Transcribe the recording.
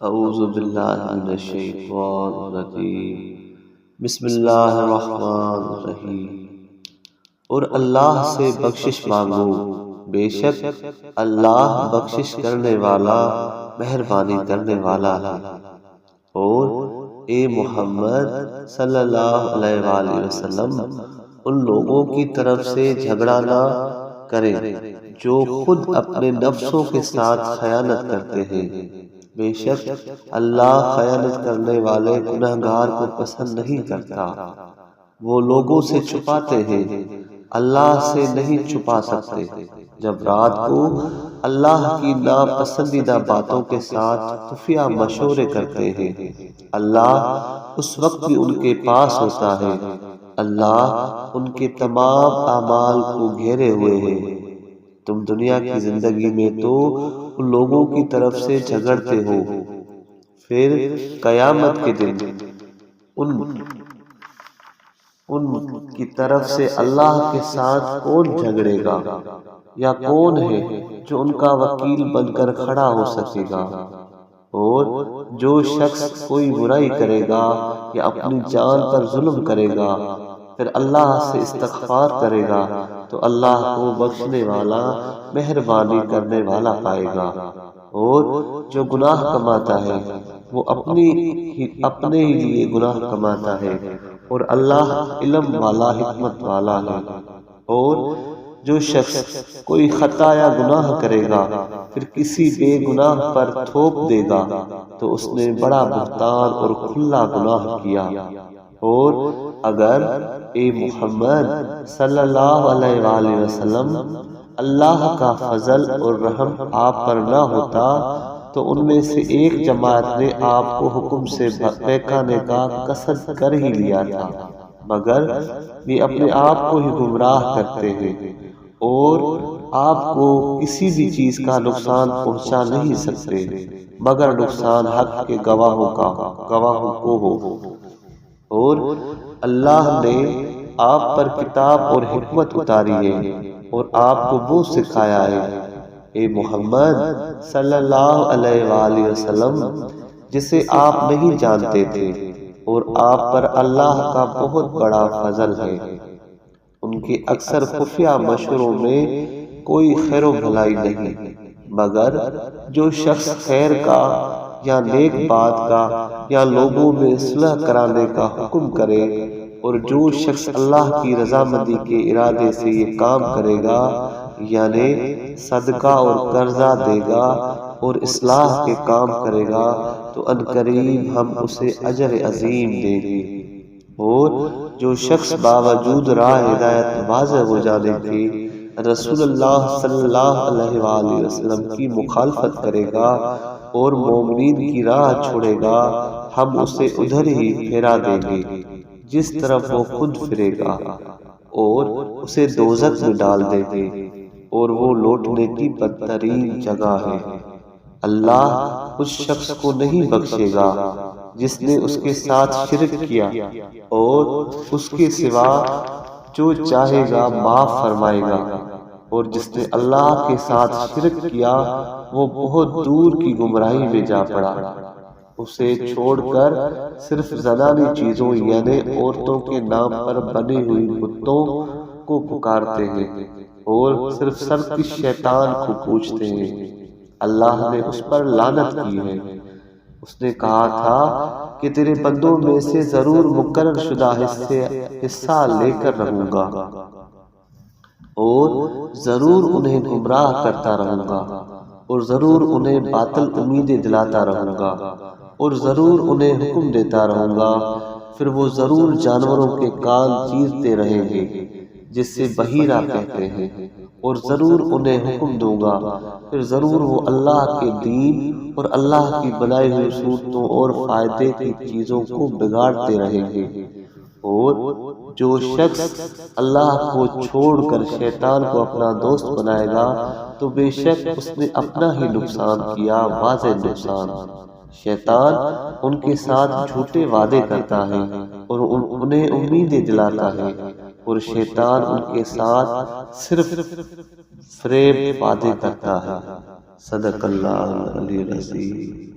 اعوذ باللہ من الشیطان الرجیم بسم اللہ الرحمن الرحیم۔ اور اللہ سے بخشش مانگو، بے شک اللہ بخشش کرنے والا مہربانی کرنے والا ہے۔ اور اے محمد صلی اللہ علیہ وآلہ وسلم ان لوگوں کی طرف سے جھگڑا نہ کریں جو خود اپنے نفسوں کے ساتھ خیانت کرتے ہیں، بے شک اللہ خیانت کرنے والے گنہگار کو پسند نہیں کرتا۔ وہ لوگوں سے چھپاتے ہیں، اللہ سے نہیں چھپا سکتے۔ جب رات کو اللہ کی ناپسندیدہ باتوں کے ساتھ خفیہ مشورے کرتے ہیں، اللہ اس وقت بھی ان کے پاس ہوتا ہے۔ اللہ ان کے تمام اعمال کو گھیرے ہوئے ہے۔ تم دنیا کی زندگی میں تو ان لوگوں کی طرف سے جھگڑتے ہو، پھر قیامت کے دن ان کی طرف سے اللہ کے ساتھ کون جھگڑے گا، یا کون ہے جو ان کا وکیل بن کر کھڑا ہو سکے گا؟ اور جو شخص کوئی برائی کرے گا یا اپنی جان پر ظلم کرے گا، پھر اللہ سے استغفار کرے گا تو اللہ کو بخشنے والا مہربانی کرنے والا پائے گا۔ اور جو گناہ کماتا ہے وہ اپنے ہی لیے گناہ کماتا ہے، اور اللہ علم والا حکمت والا ہے۔ اور جو شخص کوئی خطا یا گناہ کرے گا پھر کسی بے گناہ پر تھوپ دے گا تو اس نے بڑا بہتان اور کھلا گناہ کیا۔ اور اگر اے محمد صلی اللہ علیہ وآلہ وسلم اللہ کا فضل اور رحم آپ پر نہ ہوتا تو ان میں سے ایک جماعت نے آپ کو حکم سے بہکانے کا قصد کر ہی لیا تھا، مگر یہ اپنے آپ کو ہی گمراہ کرتے ہیں اور آپ کو کسی بھی چیز کا نقصان پہنچا نہیں سکتے مگر نقصان حق کے گواہوں کو ہو۔ اور اللہ نے آپ پر کتاب اور حکمت اتاری ہے اور آپ کو وہ سکھایا ہے، اے محمد صلی اللہ علیہ وآلہ وسلم، جسے آپ نہیں جانتے تھے، اور آپ پر اللہ کا بہت بڑا فضل ہے۔ ان کے اکثر خفیہ مشوروں میں کوئی خیر و بھلائی نہیں، مگر جو شخص خیر کا یا نیک بات کا یا لوگوں میں صلح کرانے کا حکم کرے، اور جو شخص اللہ کی رضامندی کے ارادے سے یہ کام کرے گا، یعنی صدقہ اور قرضہ دے گا اور اصلاح کے کام کرے گا، تو عنقریب ہم اسے اجر عظیم دیں گے۔ اور جو شخص باوجود راہ ہدایت واضح ہو جانے کے رسول اللہ صلی اللہ علیہ وآلہ وسلم کی مخالفت کرے گا اور مومنین کی راہ چھوڑے گا، ہم اسے ادھر ہی پھیرا دیں گے جس طرف وہ خود پھرے گا، اور اسے دوزخ میں ڈال دیں گے، اور وہ لوٹنے کی بدترین جگہ ہے۔ اللہ اس شخص کو نہیں بخشے گا جس نے اس کے ساتھ شرک کیا، اور اس کے سوا جو چاہے گا معاف فرمائے گا، اور جس نے اللہ کے ساتھ شرک کیا وہ بہت دور کی گمراہی میں جا پڑا۔ اسے چھوڑ کر صرف زنانی چیزوں یعنی عورتوں کے نام پر بنی ہوئی بتوں کو پکارتے ہیں، اور صرف سرکش شیطان کو پوجتے ہیں۔ اللہ نے اس پر لعنت کی ہے۔ اس نے کہا تھا کہ تیرے بندوں میں سے ضرور مقرر شدہ حصہ لے کر رہوں گا، اور ضرور انہیں گمراہ کرتا رہوں گا، اور ضرور انہیں باطل امیدیں دلاتا رہوں گا، اور ضرور انہیں حکم دیتا رہوں گا، پھر وہ ضرور جانوروں کے کان چیرتے رہیں گے جس سے بحیرہ کہتے ہیں، اور ضرور انہیں حکم دوں گا، پھر ضرور وہ اللہ کے دین اور اللہ کی بنائی ہوئی صورتوں اور فائدے کی چیزوں کو بگاڑتے رہیں گے۔ اور جو شخص اللہ کو چھوڑ کر شیطان کو اپنا دوست بنائے گا تو بے شک اس نے اپنا ہی نقصان کیا، واضح نقصان۔ شیطان ان کے ساتھ جھوٹے وعدے کرتا ہے اور انہیں امیدیں دلاتا ہے، اور شیطان ان کے ساتھ صرف فریب وعدے کرتا ہے۔ صدق اللہ العلی العظیم۔